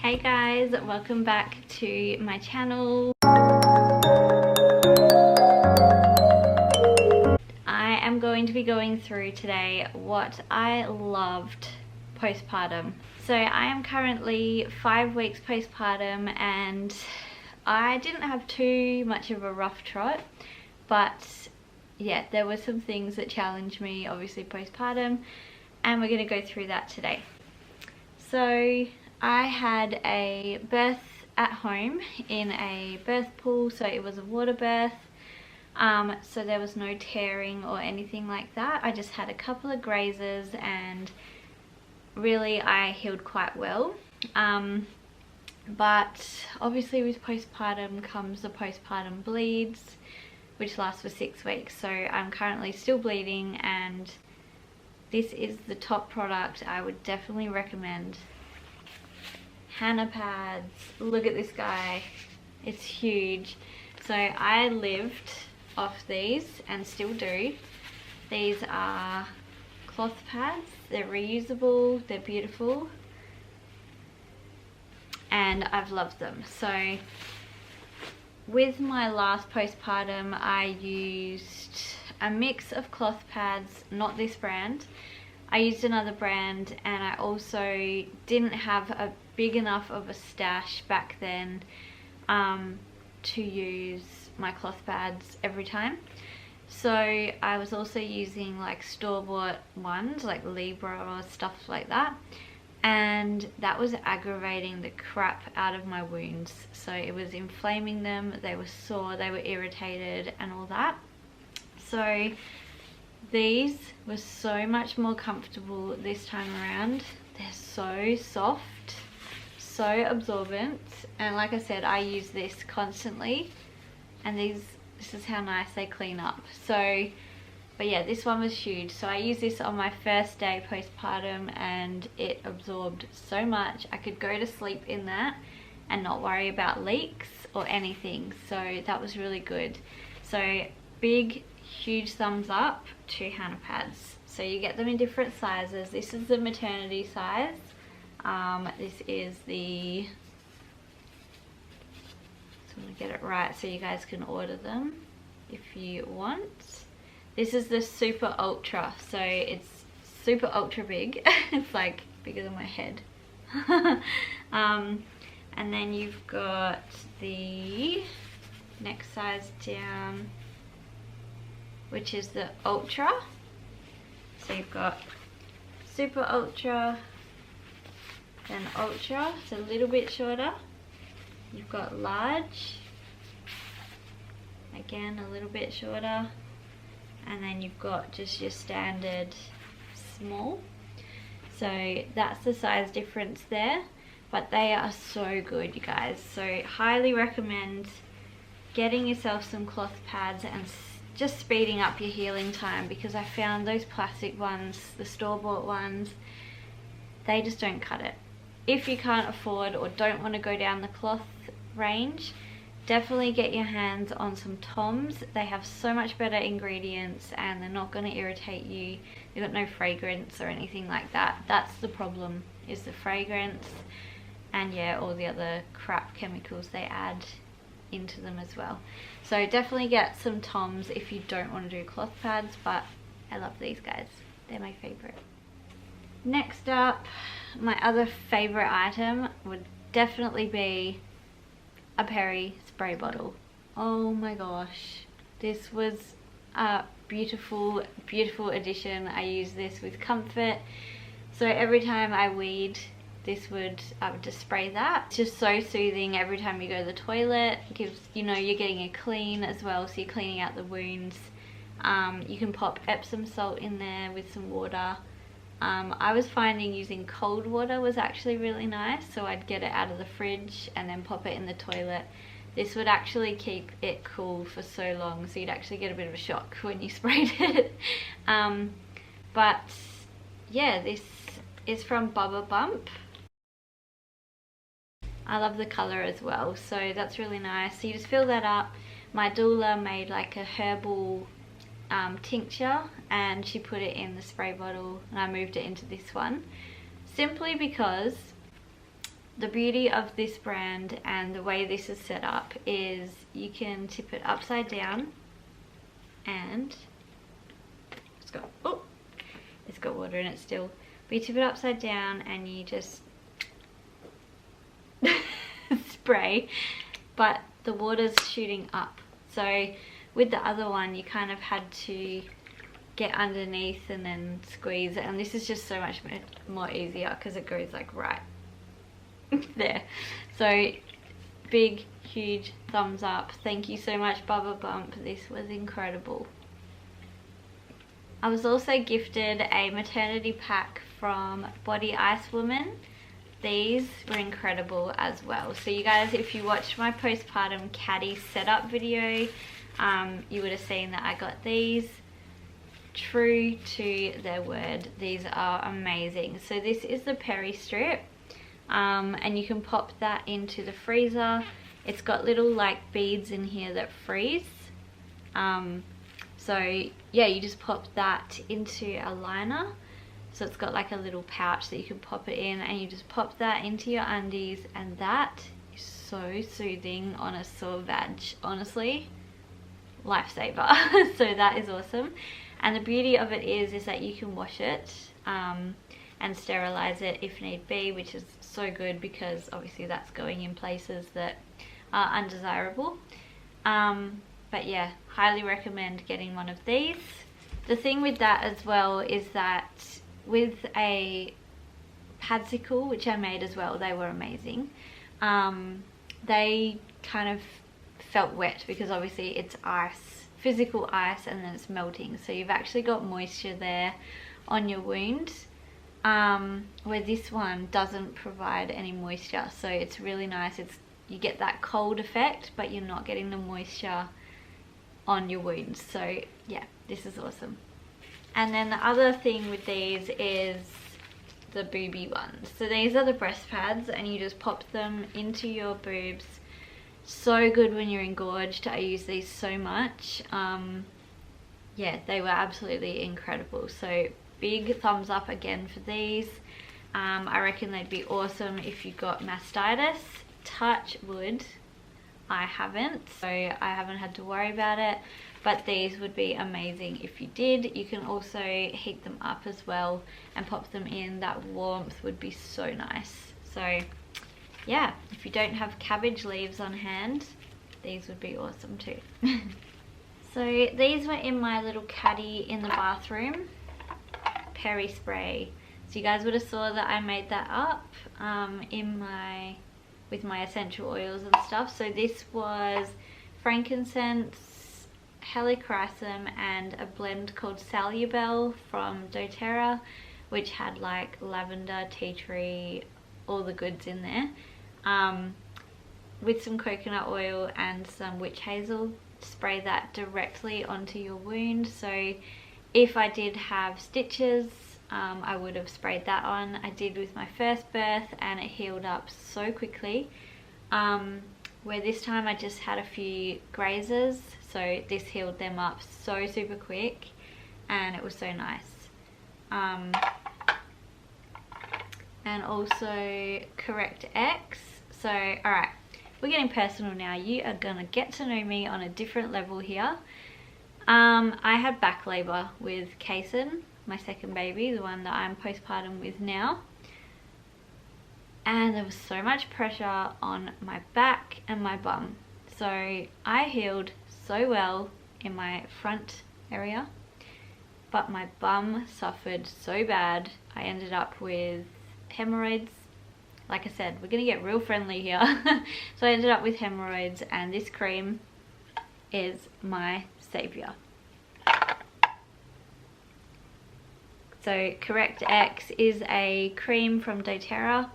Hey guys, welcome back to my channel. I am going to be going through today what I loved postpartum. So I am currently 5 weeks postpartum and I didn't have too much of a rough trot, but yeah, there were some things that challenged me, obviously postpartum, and we're going to go through that today. So I had a birth at home in a birth pool, so it was a water birth. So there was no tearing or anything like that. I just had a couple of grazes and really I healed quite well. But obviously with postpartum comes the postpartum bleeds, which lasts for 6 weeks. So I'm currently still bleeding, and this is the top product I would definitely recommend. Hana pads. Look at this guy, it's huge. So I lived off these and still do. These are cloth pads, they're reusable, they're beautiful, and I've loved them. So with my last postpartum I used a mix of cloth pads, not this brand. I used another brand, and I also didn't have a big enough of a stash back then to use my cloth pads every time. So I was also using like store-bought ones like Libra or stuff like that, and that was aggravating the crap out of my wounds. So it was inflaming them, they were sore, they were irritated and all that. So these were so much more comfortable this time around. They're so soft, so absorbent, and like I said, I use this constantly, and this is how nice they clean up. So but yeah, this one was huge. So I used this on my first day postpartum and it absorbed so much. I could go to sleep in that and not worry about leaks or anything. So that was really good. So big huge thumbs up to Hana pads. So you get them in different sizes. This is the maternity size. This is the, so I'm gonna get it right so you guys can order them if you want. This is the super ultra, so it's super ultra big. It's like bigger than my head. And then you've got the next size down, which is the ultra. So you've got super ultra, then ultra, it's a little bit shorter. You've got large, again a little bit shorter, and then you've got just your standard small. So that's the size difference there, but they are so good, you guys. So highly recommend getting yourself some cloth pads and just speeding up your healing time, because I found those plastic ones, the store-bought ones, they just don't cut it. If you can't afford or don't want to go down the cloth range, definitely get your hands on some Toms. They have so much better ingredients and they're not going to irritate you. They've got no fragrance or anything like that. That's the problem, is the fragrance, and yeah, all the other crap chemicals they add into them as well. So definitely get some Toms if you don't want to do cloth pads, but I love these guys, they're my favorite. Next up, my other favorite item would definitely be a Peri spray bottle. Oh my gosh, this was a beautiful, beautiful addition. I use this with comfort, so every time I weed, I would just spray that. It's just so soothing every time you go to the toilet. It gives, you know, you're getting a clean as well, so you're cleaning out the wounds. You can pop Epsom salt in there with some water. I was finding using cold water was actually really nice, so I'd get it out of the fridge and then pop it in the toilet. This would actually keep it cool for so long, so you'd actually get a bit of a shock when you sprayed it. But yeah, this is from Bubba Bump. I love the colour as well, so that's really nice. So you just fill that up. My doula made like a herbal tincture, and she put it in the spray bottle, and I moved it into this one simply because the beauty of this brand and the way this is set up is you can tip it upside down, and it's got water in it still, but you tip it upside down and you just spray, but the water's shooting up. So with the other one you kind of had to get underneath and then squeeze it, and this is just so much more easier because it goes like right there. So big huge thumbs up. Thank you so much, Bubba Bump. This was incredible. I was also gifted a maternity pack from Body Ice Woman. These were incredible as well. So you guys, if you watched my postpartum caddy setup video, you would have seen that I got these. True to their word, these are amazing. So this is the peri strip, and you can pop that into the freezer. It's got little like beads in here that freeze. So yeah, you just pop that into a liner. So it's got like a little pouch that you can pop it in, and you just pop that into your undies, and that is so soothing on a sore vag. Honestly, lifesaver. So that is awesome. And the beauty of it is that you can wash it and sterilize it if need be, which is so good because obviously that's going in places that are undesirable. But yeah, highly recommend getting one of these. The thing with that as well is that with a padsicle, which I made as well, they were amazing. They kind of felt wet because obviously it's ice, physical ice, and then it's melting, so you've actually got moisture there on your wound, where this one doesn't provide any moisture. So it's really nice. You get that cold effect, but you're not getting the moisture on your wounds. So yeah, this is awesome. And then the other thing with these is the booby ones. So these are the breast pads, and you just pop them into your boobs. So good when you're engorged. I use these so much. Yeah, they were absolutely incredible. So big thumbs up again for these. I reckon they'd be awesome if you got mastitis. Touch wood, I haven't, so I haven't had to worry about it, but these would be amazing if you did. You can also heat them up as well and pop them in. That warmth would be so nice. So yeah, if you don't have cabbage leaves on hand, these would be awesome too. So these were in my little caddy in the bathroom, peri spray. So you guys would have saw that I made that up with my essential oils and stuff. So this was frankincense, helichrysum, and a blend called Salubel from doTERRA, which had like lavender, tea tree, all the goods in there, with some coconut oil and some witch hazel. Spray that directly onto your wound. So if I did have stitches, I would have sprayed that on. I did with my first birth and it healed up so quickly, where this time I just had a few grazes, so this healed them up so super quick, and it was so nice. And also 𝐶orrect_X. So alright, we're getting personal now. You are gonna get to know me on a different level here. I had back labour with 𝐂𝐨𝐿, my second baby, the one that I'm postpartum with now, and there was so much pressure on my back and my bum. So I healed so well in my front area, but my bum suffered so bad. I ended up with hemorrhoids. Like I said, we're gonna get real friendly here. So I ended up with hemorrhoids, and this cream is my savior. So 𝐶orrect_X is a cream from doTERRA.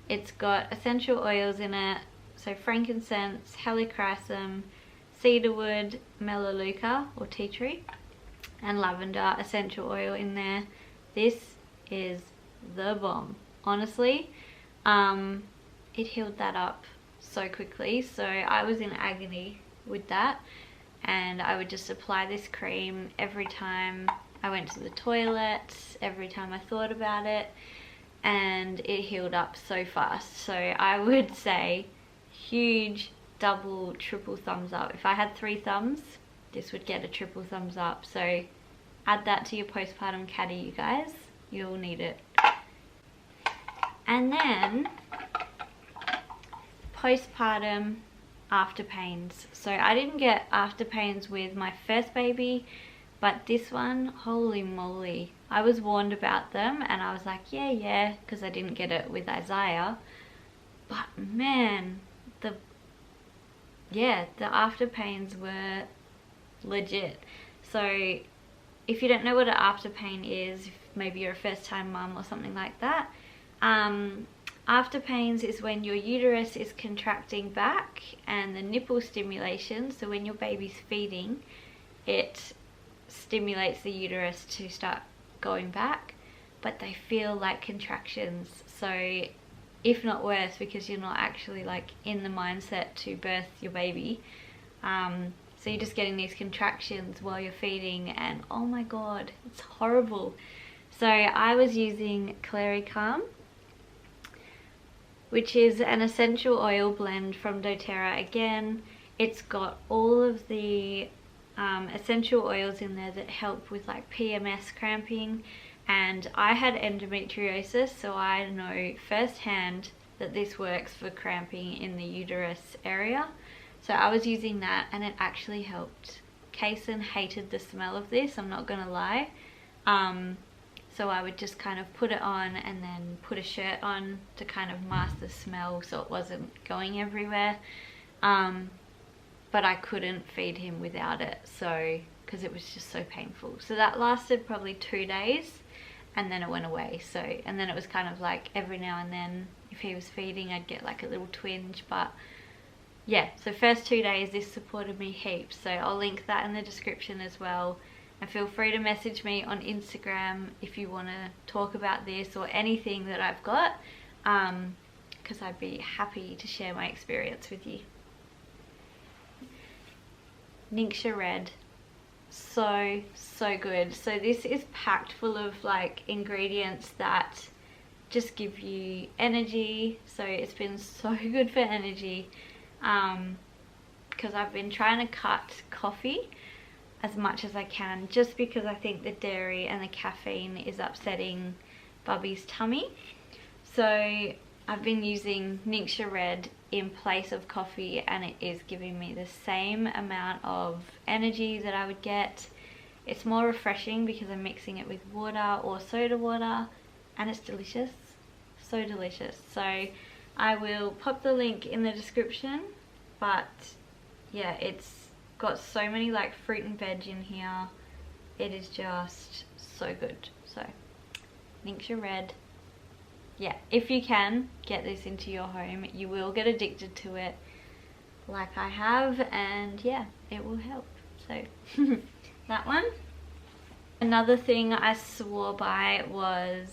It's got essential oils in it, so frankincense, helichrysum, cedarwood, melaleuca or tea tree, and lavender essential oil in there. This is the bomb, honestly. It healed that up so quickly, so I was in agony with that, and I would just apply this cream every time I went to the toilet, every time I thought about it, and it healed up so fast. So I would say huge double, triple thumbs up. If I had 3 thumbs, this would get a triple thumbs up. So add that to your postpartum caddy, you guys. You'll need it. And then postpartum after pains. So I didn't get after pains with my first baby, but this one, holy moly, I was warned about them and I was like, yeah, because I didn't get it with Isaiah. But man, the after pains were legit. So if you don't know what an after pain is, if maybe you're a first time mum or something like that, after pains is when your uterus is contracting back and the nipple stimulation, so when your baby's feeding, it stimulates the uterus to start going back, but they feel like contractions. So if not worse, because you're not actually like in the mindset to birth your baby, so you're just getting these contractions while you're feeding, and oh my god, it's horrible. So I was using 𝐂𝐨𝐿, which is an essential oil blend from doTERRA. Again, it's got all of the essential oils in there that help with like PMS cramping, and I had endometriosis, so I know firsthand that this works for cramping in the uterus area. So I was using that and it actually helped. Kaysen hated the smell of this, I'm not gonna lie. So I would just kind of put it on and then put a shirt on to kind of mask the smell so it wasn't going everywhere. But I couldn't feed him without it, so because it was just so painful. So that lasted probably 2 days and then it went away. So, and then it was kind of like every now and then if he was feeding I'd get like a little twinge, but yeah, so first 2 days this supported me heaps. So I'll link that in the description as well. And feel free to message me on Instagram if you want to talk about this or anything that I've got, because I'd be happy to share my experience with you. 𝐁𝐿𝐴 Red, so good. So this is packed full of like ingredients that just give you energy. So it's been so good for energy, because I've been trying to cut coffee as much as I can, just because I think the dairy and the caffeine is upsetting Bubby's tummy. So I've been using 𝐁𝐿𝐴 Red in place of coffee, and it is giving me the same amount of energy that I would get. It's more refreshing because I'm mixing it with water or soda water, and it's delicious, so delicious. So I will pop the link in the description, but yeah, it's got so many like fruit and veg in here. It is just so good. So 𝐁𝐿𝐴 Red, yeah, if you can get this into your home, you will get addicted to it like I have, and yeah, it will help. So that one. Another thing I swore by was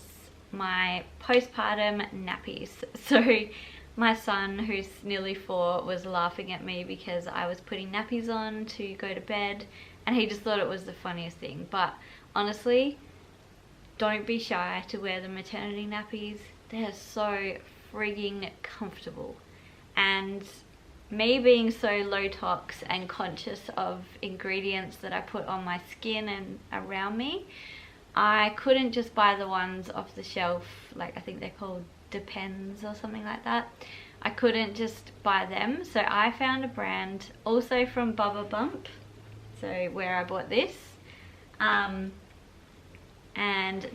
my postpartum nappies. So my son, who's nearly 4, was laughing at me because I was putting nappies on to go to bed, and he just thought it was the funniest thing. But honestly, don't be shy to wear the maternity nappies. They're so frigging comfortable. And me being so low tox and conscious of ingredients that I put on my skin and around me, I couldn't just buy the ones off the shelf, like I think they're called Depends or something like that. I couldn't just buy them, so I found a brand also from Bubba Bump, so where I bought this, and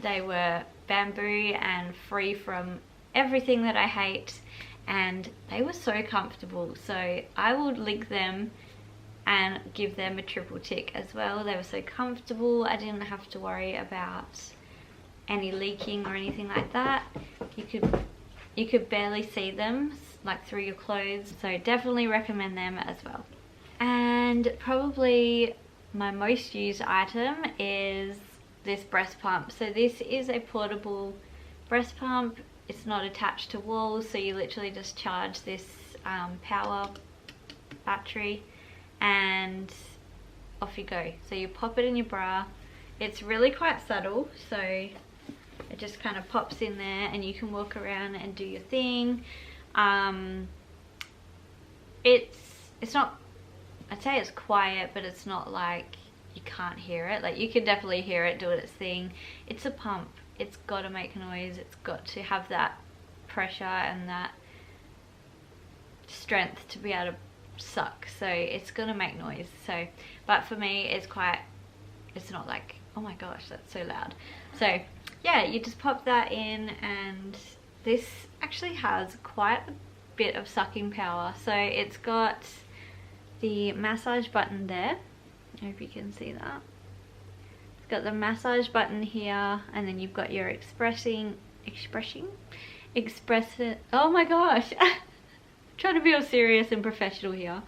they were bamboo and free from everything that I hate, and they were so comfortable. So I will link them and give them a triple tick as well. They were so comfortable, I didn't have to worry about any leaking or anything like that. You could barely see them like through your clothes, so definitely recommend them as well. And probably my most used item is this breast pump. So this is a portable breast pump. It's not attached to walls, so you literally just charge this power battery and off you go. So you pop it in your bra. It's really quite subtle, so it just kind of pops in there and you can walk around and do your thing. It's not, I'd say it's quiet, but it's not like you can't hear it. Like, you can definitely hear it doing its thing. It's a pump. It's got to make noise. It's got to have that pressure and that strength to be able to suck. So it's gonna make noise. So, but for me, it's not like, oh my gosh, that's so loud. So yeah, you just pop that in, and this actually has quite a bit of sucking power. So it's got the massage button there. I hope you can see that. It's got the massage button here, and then you've got your oh my gosh. Trying to be all serious and professional here.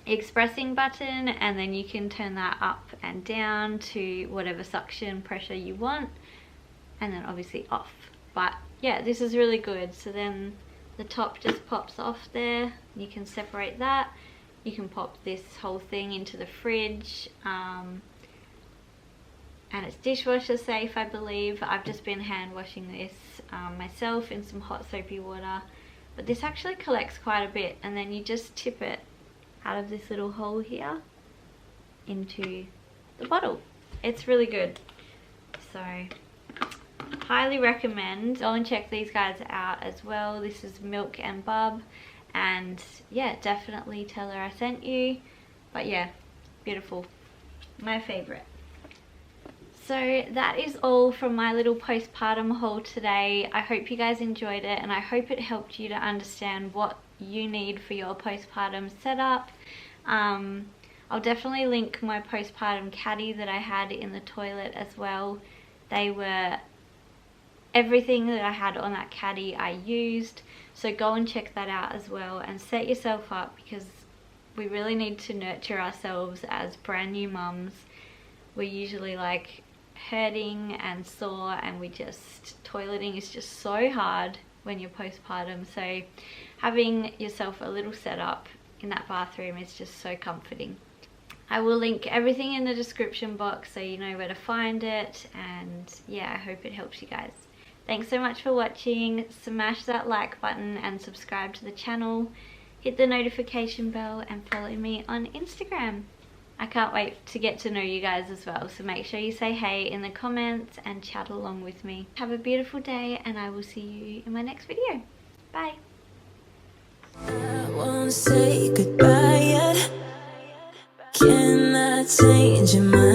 Expressing button, and then you can turn that up and down to whatever suction pressure you want, and then obviously off. But yeah, this is really good. So then the top just pops off there. You can separate that. You can pop this whole thing into the fridge, and it's dishwasher safe, I believe. I've just been hand washing this myself in some hot soapy water, but this actually collects quite a bit, and then you just tip it out of this little hole here into the bottle. It's really good. So highly recommend. Go and check these guys out as well. This is Milk and Bub, and yeah, definitely tell her I sent you. But yeah, beautiful, my favorite. So that is all from my little postpartum haul today. I hope you guys enjoyed it, and I hope it helped you to understand what you need for your postpartum setup. I'll definitely link my postpartum caddy that I had in the toilet as well. Everything that I had on that caddy I used, so go and check that out as well, and set yourself up, because we really need to nurture ourselves as brand new mums. We're usually like hurting and sore, and toileting is just so hard when you're postpartum. So having yourself a little setup in that bathroom is just so comforting. I will link everything in the description box so you know where to find it, and yeah, I hope it helps you guys. Thanks so much for watching. Smash that like button and subscribe to the channel. Hit the notification bell and follow me on Instagram. I can't wait to get to know you guys as well, so make sure you say hey in the comments and chat along with me. Have a beautiful day, and I will see you in my next video. Bye. I won't say goodbye yet. Can I change your mind?